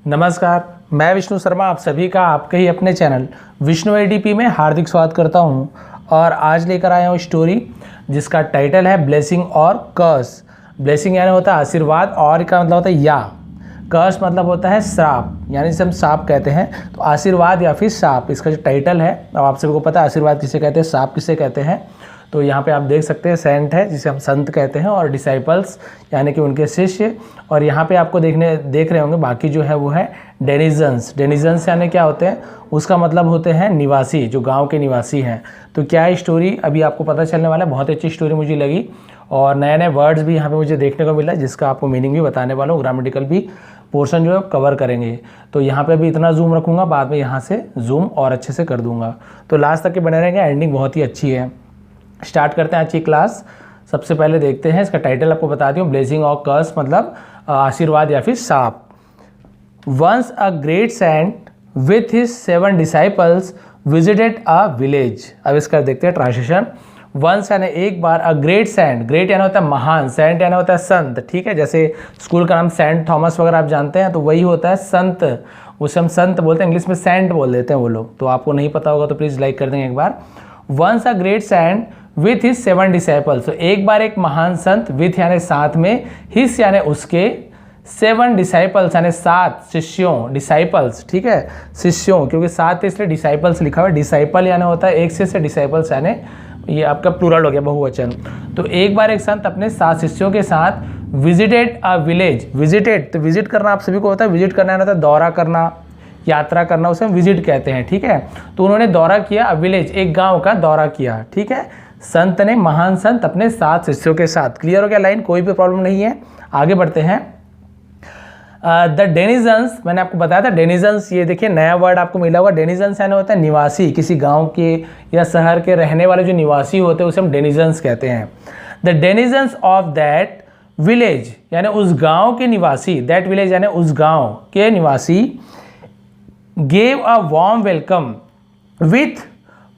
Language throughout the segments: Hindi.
नमस्कार, मैं विष्णु शर्मा आप सभी का आपके ही अपने चैनल विष्णु एडीपी में हार्दिक स्वागत करता हूं। और आज लेकर आया हूं स्टोरी जिसका टाइटल है ब्लेसिंग और कर्स। ब्लेसिंग यानी होता है आशीर्वाद और का मतलब होता है या, कर्स मतलब होता है श्राप, यानी जिसे हम श्राप कहते हैं। तो आशीर्वाद या फिर श्राप इसका जो टाइटल है, अब आप सभी को पता है आशीर्वाद किसे कहते हैं, श्राप किसे कहते हैं। तो यहाँ पे आप देख सकते हैं सेंट है जिसे हम संत कहते हैं, और डिसाइपल्स यानी कि उनके शिष्य। और यहाँ पे आपको देख रहे होंगे बाकी जो है वो है डेनिजन्स। डेनिजन्स यानी क्या होते हैं, उसका मतलब होते हैं निवासी, जो गांव के निवासी हैं। तो क्या है स्टोरी अभी आपको पता चलने वाला है। बहुत अच्छी स्टोरी मुझे लगी और नए नए वर्ड्स भी यहाँ पे मुझे देखने को मिला जिसका आपको मीनिंग भी बताने वाला हूँ। ग्रामेटिकल भी पोर्शन जो है कवर करेंगे। तो यहाँ पे भी इतना जूम रखूँगा, बाद में यहाँ से जूम और अच्छे से कर दूँगा। तो लास्ट तक के बने रहेंगे, एंडिंग बहुत ही अच्छी है। स्टार्ट करते हैं आज की क्लास। सबसे पहले देखते हैं इसका टाइटल, आपको बता दूं ब्लेसिंग और कर्स मतलब आशीर्वाद या फिर शाप। Once a great saint with his 7 disciples visited a village. अब इसका देखते हैं ट्रांसलेशन। वंस यानी एक बार, अ ग्रेट सेंट, ग्रेट यानी होता है महान, सेंट यानी होता है संत। ठीक है, जैसे स्कूल का नाम सेंट थॉमस वगैरह आप जानते हैं, तो वही होता है संत, उसे हम संत बोलते हैं, इंग्लिश में सेंट बोल देते हैं वो लोग। तो आपको नहीं पता होगा तो प्लीज़ लाइक कर देंगे एक बार। Once a great saint with his 7 disciples. तो एक बार एक महान संत, विथ यानी साथ में, हिस यानी उसके, 7 डिसाइपल्स यानी 7 शिष्यों, डिसाइपल्स ठीक है शिष्यों, क्योंकि 7 इसलिए डिसाइपल्स लिखा हुआ है। डिसाइपल यानी होता है एक से डिसाइपल्स यानी ये आपका प्लूरल हो गया, बहुवचन। तो एक बार एक संत अपने 7 शिष्यों के साथ विजिटेड अ विलेज। विजिटेड तो विजिट करना आप सभी को होता है, विजिट करना होता है दौरा करना, यात्रा करना, उसे हम विजिट कहते हैं। ठीक है, तो उन्होंने दौरा किया, विलेज एक गांव का दौरा किया। ठीक है, संत ने, महान संत अपने 7 शिष्यों के साथ। क्लियर हो गया लाइन, कोई भी प्रॉब्लम नहीं है। आगे बढ़ते हैं। द डेनिजन्स, मैंने आपको बताया था डेनिजन्स, ये देखिए नया वर्ड आपको मिला होगा। डेनिजन्स यानी होता है निवासी, किसी गांव के या शहर के रहने वाले जो निवासी होते हैं उसे हम डेनिजन्स कहते हैं। The denizens of that village यानी उस गांव के निवासी, दैट विलेज यानी उस गांव के निवासी, gave a warm welcome with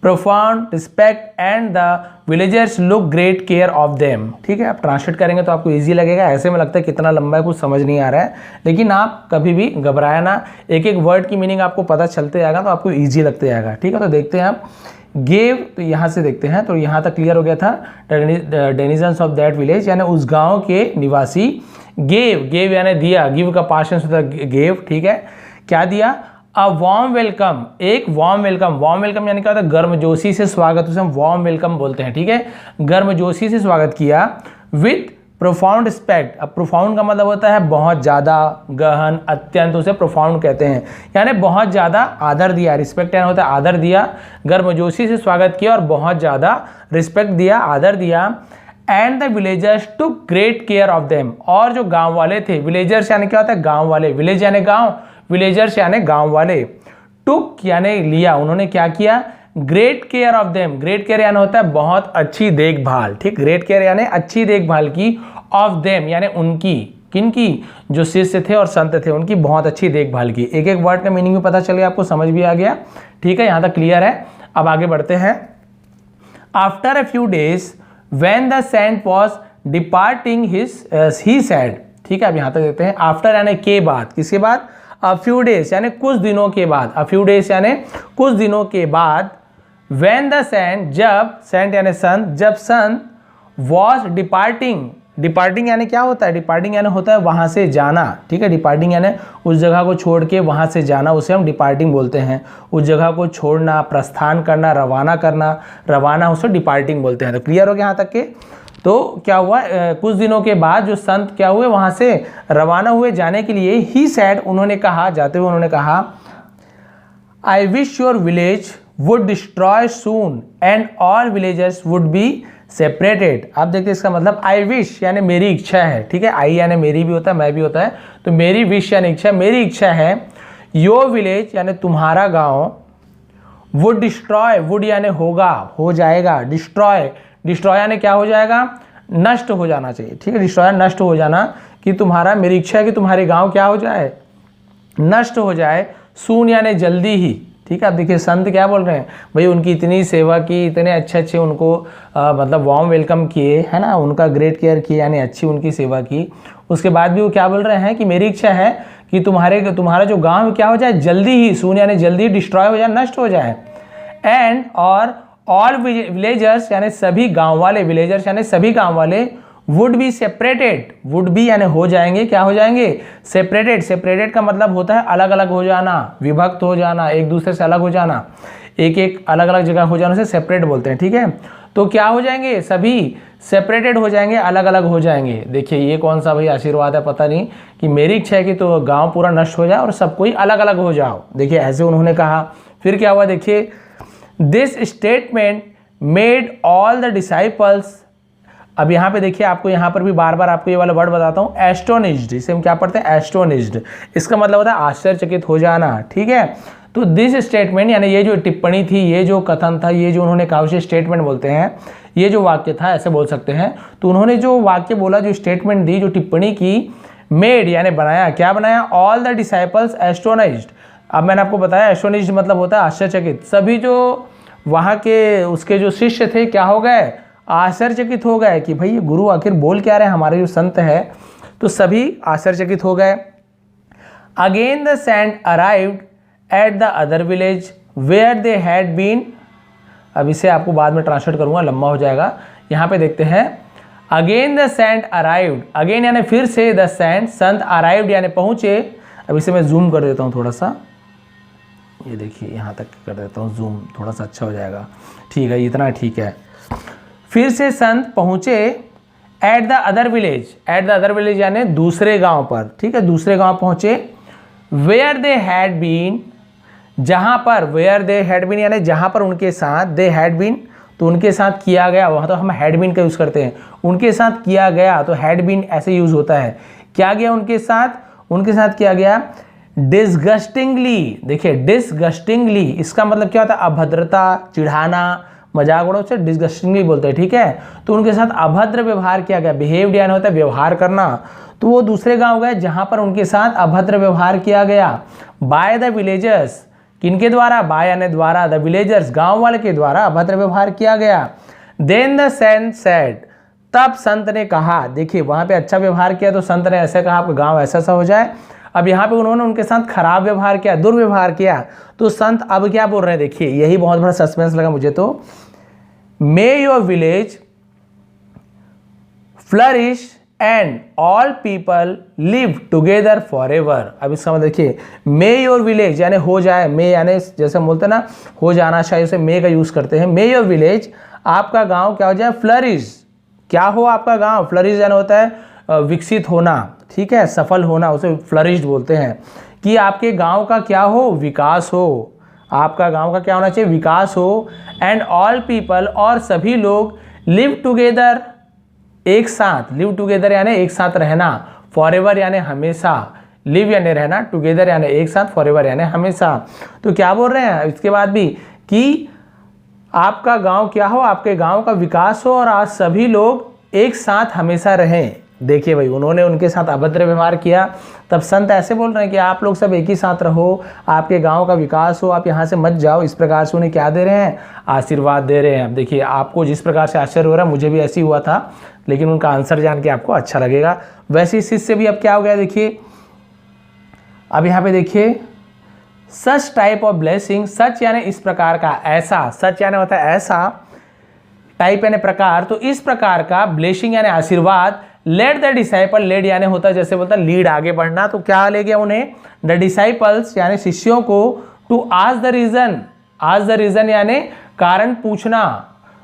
profound respect and the villagers look great care of them। ठीक है, आप ट्रांसलेट करेंगे तो आपको इजी लगेगा। ऐसे में लगता है कितना लंबा है, कुछ समझ नहीं आ रहा है, लेकिन आप कभी भी घबराया ना, एक एक वर्ड की मीनिंग आपको पता चलते जाएगा तो आपको इजी लगते जाएगा। ठीक है, तो देखते हैं आप गेव, तो यहाँ से देखते हैं। तो यहाँ तक क्लियर हो गया था। डेनिजन्स ऑफ दैट विलेज यानी उस गाँव के निवासी, गेव, गेव यानी दिया, गिव का पास्ट टेंस होता है गेव। ठीक है, क्या दिया, अ वार्म वेलकम, एक वार्म वेलकम। वार्म वेलकम यानी क्या होता है, गर्मजोशी से स्वागत, उसे हम वार्म वेलकम बोलते हैं। ठीक है, गर्मजोशी से स्वागत किया, विथ प्रोफाउंड रिस्पेक्ट। अब प्रोफाउंड का मतलब होता है बहुत ज़्यादा, गहन, अत्यंत, उसे प्रोफाउंड कहते हैं, यानी बहुत ज़्यादा आदर दिया। रिस्पेक्ट यानी होता है आदर दिया, गर्मजोशी से स्वागत किया और बहुत ज़्यादा रिस्पेक्ट दिया, आदर दिया। And the villagers took great care of them, और जो गाँव वाले थे, विलेजर्स यानी क्या होता है गाँव वाले, विलेज यानी गाँव, विलेजर्स यानी गांव वाले, टुक यानी लिया, उन्होंने क्या किया, great care of them. Great care यानी होता है बहुत अच्छी देखभाल। ठीक, ग्रेट केयर यानी अच्छी देखभाल की, ऑफ देम यानी उनकी, किनकी, जो शिष्य थे और संत थे उनकी बहुत अच्छी देखभाल की। एक एक वर्ड का मीनिंग भी पता चल गया, आपको समझ भी आ गया। ठीक है, यहाँ तक क्लियर है। अब आगे बढ़ते हैं। After a few days when the saint was departing he sad. ठीक है, अब यहाँ तक देखते हैं। आफ्टर यानी के बाद, किसके बाद, अ फ्यू डेज यानी कुछ दिनों के बाद, अ फ्यू डेज यानी कुछ दिनों के बाद, व्हेन द सेंट, जब, सेंट यानी संत, जब संत वॉज डिपार्टिंग, डिपार्टिंग यानी क्या होता है, डिपार्टिंग यानी होता है वहाँ से जाना। ठीक है, डिपार्टिंग यानी उस जगह को छोड़ के वहाँ से जाना, उसे हम डिपार्टिंग बोलते हैं। उस जगह को छोड़ना, प्रस्थान करना, रवाना करना, रवाना उसे डिपार्टिंग बोलते हैं। तो क्लियर हो गया यहाँ तक के। तो क्या हुआ, कुछ दिनों के बाद जो संत क्या हुए, वहाँ से रवाना हुए जाने के लिए। ही सैड, उन्होंने कहा, जाते हुए उन्होंने कहा, I wish your village would destroy soon and all villagers would be separated. आप देखते इसका मतलब, आई विश यानी मेरी इच्छा है। ठीक है, आई यानी मेरी भी होता है, मैं भी होता है, तो मेरी विश यानी इच्छा, मेरी इच्छा है, योर विलेज यानी तुम्हारा गाँव, वुड डिस्ट्रॉय, वुड यानी होगा, हो जाएगा, डिस्ट्रॉय, डिस्ट्रॉय यानी क्या हो जाएगा, नष्ट हो जाना चाहिए। ठीक है, डिस्ट्रॉय नष्ट हो जाना, कि तुम्हारा, मेरी इच्छा है कि तुम्हारे गांव क्या हो जाए, नष्ट हो जाए। सून यानी जल्दी ही। ठीक है, अब देखिए संत क्या बोल रहे हैं, भाई उनकी इतनी सेवा की, इतने अच्छे अच्छे उनको मतलब वार्म वेलकम किए, है ना, उनका ग्रेट केयर किया, यानी अच्छी उनकी सेवा की। उसके बाद भी वो क्या बोल रहे हैं कि मेरी इच्छा है कि तुम्हारा जो गांव क्या हो जाए, जल्दी ही शून्य यानी जल्दी डिस्ट्रॉय हो जाए, नष्ट हो जाए। एंड और ऑल विलेजर्स यानी सभी गांव वाले, विलेजर्स यानी सभी गांव वाले, would be separated, would be यानी हो जाएंगे, क्या हो जाएंगे, सेपरेटेड। सेपरेटेड का मतलब होता है अलग अलग हो जाना, विभक्त हो जाना, एक दूसरे से अलग हो जाना, एक एक अलग अलग जगह हो जाने से सेपरेट बोलते हैं, ठीक है। तो क्या हो जाएंगे, सभी सेपरेटेड हो जाएंगे, अलग अलग हो जाएंगे। देखिए ये कौन सा भाई आशीर्वाद है, पता नहीं, कि मेरी इच्छा है कि तो गांव पूरा नष्ट हो जाए और सब कोई अलग अलग हो जाओ। देखिए ऐसे उन्होंने कहा। फिर क्या हुआ, देखिए, this statement made all the disciples. अब यहाँ पे देखिए, आपको यहाँ पर भी बार बार आपको ये वाला वर्ड बताता हूँ, एस्टोनिश्ड। इसे हम क्या पढ़ते हैं, एस्टोनिश्ड। इसका मतलब होता है आश्चर्यचकित हो जाना, ठीक है। तो दिस स्टेटमेंट यानी ये जो टिप्पणी थी, ये जो कथन था, ये जो उन्होंने कहा उसे स्टेटमेंट बोलते हैं, ये जो वाक्य था ऐसे बोल सकते हैं। तो उन्होंने जो वाक्य बोला, जो स्टेटमेंट दी, जो टिप्पणी की, मेड यानी बनाया, क्या बनाया, ऑल द डिसाइपल्स एस्टोनिश्ड। अब मैंने आपको बताया एस्टोनिश्ड मतलब होता है आश्चर्यचकित। सभी जो वहाँ के उसके जो शिष्य थे क्या हो गए, आश्चर्यचकित हो गए कि भाई ये गुरु आखिर बोल क्या रहे हैं, हमारे जो संत है। तो सभी आश्चर्यचकित हो गए। Again the saint arrived at the other village where they had been. अब इसे आपको बाद में ट्रांसलेट करूंगा, लंबा हो जाएगा। यहाँ पे देखते हैं, again the saint arrived, again यानी फिर से, द सेंट संत, अराइव्ड यानी पहुंचे। अब इसे मैं जूम कर देता हूँ थोड़ा सा, ये देखिए यहाँ तक कर देता हूँ जूम, थोड़ा सा अच्छा हो जाएगा, ठीक है, इतना ठीक है। फिर से संत पहुंचे eight the other village, eight the other village यानी दूसरे गांव पर, ठीक है, दूसरे गांव पहुंचे। वेयर दे हैड बीन, जहां पर, वेयर दे हैड बीन यानी जहां पर उनके साथ, दे हैड बीन तो उनके साथ किया गया, वहां तो हम हैड बीन का यूज करते हैं, उनके साथ किया गया तो हैड बीन ऐसे यूज होता है। क्या गया उनके साथ, उनके साथ किया गया डिसगस्टिंगली। देखिए डिसगस्टिंगली इसका मतलब क्या होता है, अभद्रता, चिढ़ाना, मजाक उड़ाओ, उसे डिसगस्टिंगली बोलते हैं, ठीक है। तो उनके साथ अभद्र व्यवहार किया गया, बिहेव्ड यानी होता है व्यवहार करना। तो वो दूसरे गांव गए जहां पर उनके साथ अभद्र व्यवहार किया गया। बाय द विलेजर्स, किनके द्वारा, बाय यानी द्वारा, द विलेजर्स गांव वाले के द्वारा अभद्र व्यवहार किया गया। देन द सेंट सेड, तब संत ने कहा। देखिए वहां पे अच्छा व्यवहार किया तो संत ने ऐसे कहा आपका गांव ऐसा सा हो जाए। अब यहाँ पे उन्होंने उनके साथ खराब व्यवहार किया, दुर्व्यवहार किया, तो संत अब क्या बोल रहे हैं, देखिए यही बहुत बड़ा सस्पेंस लगा मुझे तो। मे your village flourish and all people live together for ever. अब इसका मतलब देखिए, मे योर विलेज यानी हो जाए, मे यानी जैसे हम बोलते हैं ना हो जाना, शायद उसे मे का यूज करते हैं। मे योर विलेज, आपका गांव क्या हो जाए, फ्लरिश, क्या हो आपका गांव, फ्लरिश यानी होता है विकसित होना, ठीक है, सफल होना, उसे फ्लरिश्ड बोलते हैं। कि आपके गांव का क्या हो, विकास हो, आपका गांव का क्या होना चाहिए, विकास हो। एंड ऑल पीपल, और सभी लोग, लिव टुगेदर एक साथ, लिव टुगेदर यानी एक साथ रहना, फॉरएवर यानी हमेशा, लिव यानी रहना, टुगेदर यानी एक साथ, फॉरएवर यानी हमेशा। तो क्या बोल रहे हैं इसके बाद भी कि आपका गांव क्या हो, आपके गांव का विकास हो और आज सभी लोग एक साथ हमेशा रहें। देखिए भाई उन्होंने उनके साथ अभद्र व्यवहार किया, तब संत ऐसे बोल रहे हैं कि आप लोग सब एक ही साथ रहो, आपके गांव का विकास हो, आप यहाँ से मत जाओ। इस प्रकार से उन्हें क्या दे रहे हैं, आशीर्वाद दे रहे हैं। अब देखिए आपको जिस प्रकार से आश्चर्य हो रहा है, मुझे भी ऐसी हुआ था, लेकिन उनका आंसर जान के आपको अच्छा लगेगा। वैसे इस चीज से भी अब क्या हो गया, देखिए अब यहाँ पे देखिए, सच टाइप ऑफ ब्लेसिंग, सच यानी इस प्रकार का, ऐसा, सच यानी होता है ऐसा, टाइप यानी प्रकार, तो इस प्रकार का, ब्लेसिंग यानी आशीर्वाद, लेट द डिसाइपल, लेड यानी होता है जैसे बोलता है लीड, आगे बढ़ना, तो क्या ले गया उन्हें, द डिसाइपल्स यानी शिष्यों को, to ask the reason, ask the reason यानी कारण पूछना।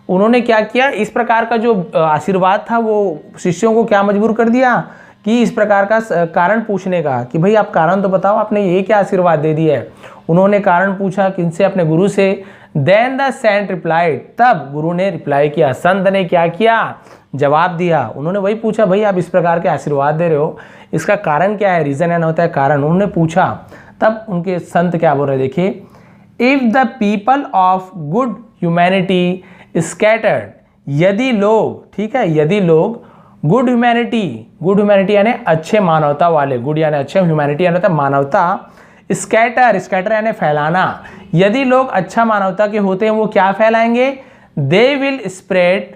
उन्होंने क्या किया, इस प्रकार का जो आशीर्वाद था वो शिष्यों को क्या मजबूर कर दिया कि इस प्रकार का कारण पूछने का, कि भाई आप कारण तो बताओ, आपने ये क्या आशीर्वाद दे दिया है। उन्होंने कारण पूछा किनसे, अपने गुरु से। देन द सेंट रिप्लाइड, तब गुरु ने रिप्लाई किया, संत ने क्या किया, जवाब दिया। उन्होंने वही पूछा, भाई आप इस प्रकार के आशीर्वाद दे रहे हो, इसका कारण क्या है, रीजन यानी होता है कारण, उन्होंने पूछा। तब उनके संत क्या बोल रहे, देखिए, if the people of good humanity scattered, यदि लोग, ठीक है, यदि लोग गुड ह्यूमैनिटी यानी अच्छे मानवता वाले, गुड यानी अच्छे, ह्यूमैनिटी यानी होता है मानवता, स्कैटर यानी फैलाना, यदि लोग अच्छा मानवता के होते हैं वो क्या फैलाएंगे, they will spread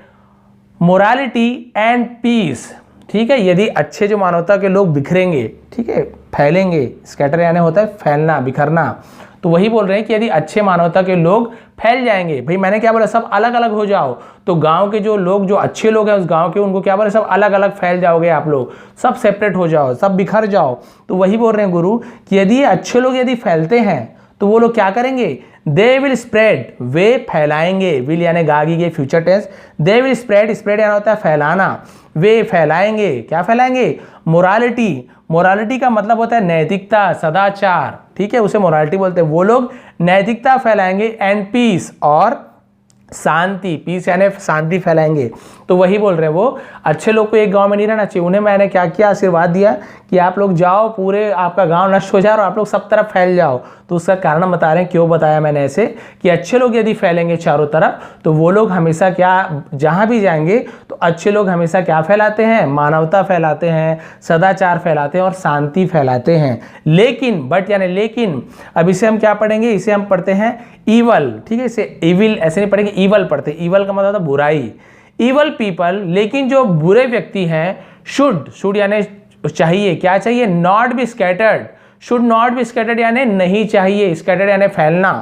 morality and peace, ठीक है, यदि अच्छे जो मानवता के लोग बिखरेंगे, ठीक है, फैलेंगे। स्कैटर यानी होता है फैलना, बिखरना। तो वही बोल रहे हैं कि यदि अच्छे मानवता के लोग फैल जाएंगे, भाई मैंने क्या बोला, सब अलग अलग हो जाओ, तो गांव के जो लोग, जो अच्छे लोग हैं उस गांव के, उनको क्या बोले, सब अलग अलग फैल जाओगे आप लोग, सब सेपरेट हो जाओ, सब बिखर जाओ। तो वही बोल रहे हैं गुरु कि यदि अच्छे लोग यदि फैलते हैं तो वो लोग क्या करेंगे, दे विल स्प्रेड, वे फैलाएंगे, विल यानी गागी के future tense, they will spread, spread यानी होता है फैलाना, वे फैलाएंगे, क्या फैलाएंगे, मोरालिटी। मोरालिटी का मतलब होता है नैतिकता, सदाचार, ठीक है, उसे मोरालिटी बोलते हैं। वो लोग नैतिकता फैलाएंगे, एंड पीस, और शांति, पीस यानी शांति फैलाएंगे। तो वही बोल रहे हैं वो, अच्छे लोग को एक गांव में नहीं रहना चाहिए। उन्हें मैंने क्या किया, आशीर्वाद दिया कि आप लोग जाओ, पूरे आपका गांव नष्ट हो जाए और आप लोग सब तरफ फैल जाओ। तो उसका कारण बता रहे हैं, क्यों बताया मैंने ऐसे, कि अच्छे लोग यदि फैलेंगे चारों तरफ तो वो लोग हमेशा क्या, जहां भी जाएंगे तो अच्छे लोग हमेशा क्या फैलाते हैं, मानवता फैलाते हैं, सदाचार फैलाते हैं और शांति फैलाते हैं। लेकिन, बट यानी लेकिन, अब इसे हम क्या पढ़ेंगे, इसे हम पढ़ते हैं ईवल, ठीक है, इसे इविल ऐसे नहीं पढ़ेंगे, ईवल पढ़ते। ईवल का मतलब होता है बुराई, ईवल पीपल। लेकिन जो बुरे व्यक्ति हैं, शुड यानी चाहिए, क्या चाहिए, not be scattered, should not be scattered यानी नहीं चाहिए, स्कैटर्ड यानी फैलना।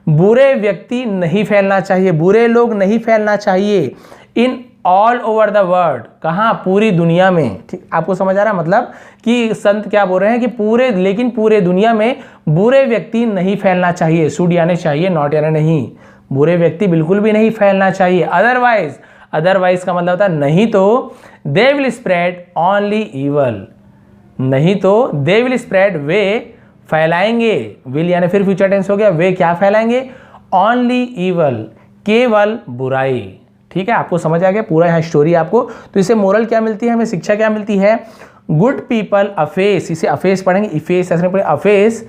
बुरे व्यक्ति नहीं फैलना चाहिए, बुरे लोग नहीं फैलना चाहिए, in all over the world, कहाँ, पूरी दुनिया में। ठीक, आपको समझ आ रहा है, मतलब कि संत क्या बोल रहे हैं कि पूरे, लेकिन पूरे दुनिया में बुरे व्यक्ति नहीं फैलना चाहिए। शुड यानी चाहिए, नॉट यानी नहीं, बुरे व्यक्ति बिल्कुल भी नहीं फैलना चाहिए। अदरवाइज, अदरवाइज का मतलब होता है नहीं तो they will spread only evil, नहीं तो दे विल स्प्रेड, वे फैलाएंगे, विल यानी फिर फ्यूचर टेंस हो गया, वे क्या फैलाएंगे, ओनली ईवल, केवल बुराई। ठीक है, आपको समझ आ गया पूरा यहाँ स्टोरी आपको। तो इसे मोरल क्या मिलती है, हमें शिक्षा क्या मिलती है, गुड पीपल अफेस, इसे अफेस पढ़ेंगे, इफेस ऐसे नहीं पढ़ेंगे, अफेस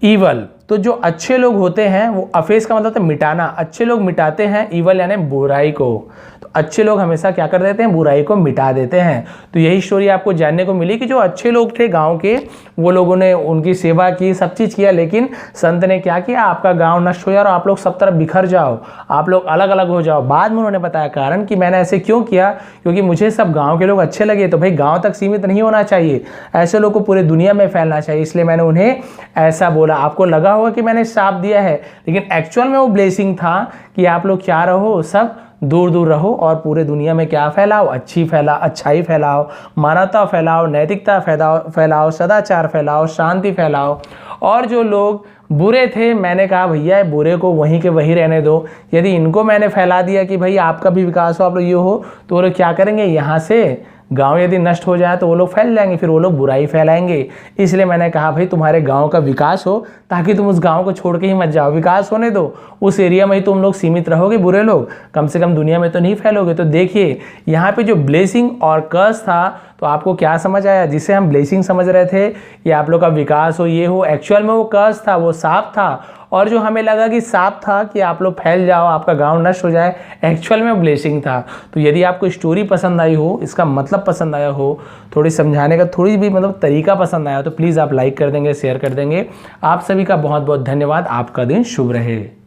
ईवल। तो जो अच्छे लोग होते हैं वो, अफेस का मतलब होता है मिटाना, अच्छे लोग मिटाते हैं ईवल यानी बुराई को। तो अच्छे लोग हमेशा क्या कर देते हैं, बुराई को मिटा देते हैं। तो यही स्टोरी आपको जानने को मिली कि जो अच्छे लोग थे गांव के, वो लोगों ने उनकी सेवा की, सब चीज़ किया, लेकिन संत ने क्या किया, आपका गांव नष्ट हो जाए और आप लोग सब तरफ बिखर जाओ, आप लोग अलग अलग हो जाओ। बाद में उन्होंने बताया कारण कि मैंने ऐसे क्यों किया, क्योंकि मुझे सब गाँव के लोग अच्छे लगे। तो भाई गाँव तक सीमित नहीं होना चाहिए, ऐसे लोग को पूरे दुनिया में फैलना चाहिए, इसलिए मैंने उन्हें ऐसा बोला। आपको लगा होगा कि मैंने श्राप दिया है, लेकिन एक्चुअल में वो ब्लेसिंग था कि आप लोग क्या रहो, सब दूर दूर रहो और पूरे दुनिया में क्या फैलाओ, अच्छाई फैलाओ, मानवता फैलाओ, नैतिकता फैलाओ, सदाचार फैलाओ, शांति फैलाओ। और जो लोग बुरे थे, मैंने कहा भैया बुरे को वहीं के वहीं रहने दो। यदि इनको मैंने फैला दिया कि भाई आपका भी विकास हो, आप लोग ये हो, तो वो लोग क्या करेंगे, यहाँ से गांव यदि नष्ट हो जाए तो वो लोग फैल जाएंगे, फिर वो लोग बुराई फैलाएंगे। इसलिए मैंने कहा भाई तुम्हारे गांव का विकास हो, ताकि तुम उस गांव को छोड़ के ही मत जाओ, विकास होने दो, उस एरिया में ही तुम लोग सीमित रहोगे, बुरे लोग कम से कम दुनिया में तो नहीं फैलोगे। तो देखिए यहाँ पे जो ब्लेसिंग और कर्स था, तो आपको क्या समझ आया, जिसे हम ब्लेसिंग समझ रहे थे कि आप लोग का विकास हो, ये हो, एक्चुअल में वो कर्स था, वो साप था। और जो हमें लगा कि साप था कि आप लोग फैल जाओ, आपका गांव नष्ट हो जाए, एक्चुअल में ब्लेसिंग था। तो यदि आपको स्टोरी पसंद आई हो, इसका मतलब पसंद आया हो, थोड़ी समझाने का थोड़ी भी मतलब तरीका पसंद आया तो प्लीज़ आप लाइक कर देंगे, शेयर कर देंगे। आप सभी का बहुत बहुत धन्यवाद। आपका दिन शुभ रहे।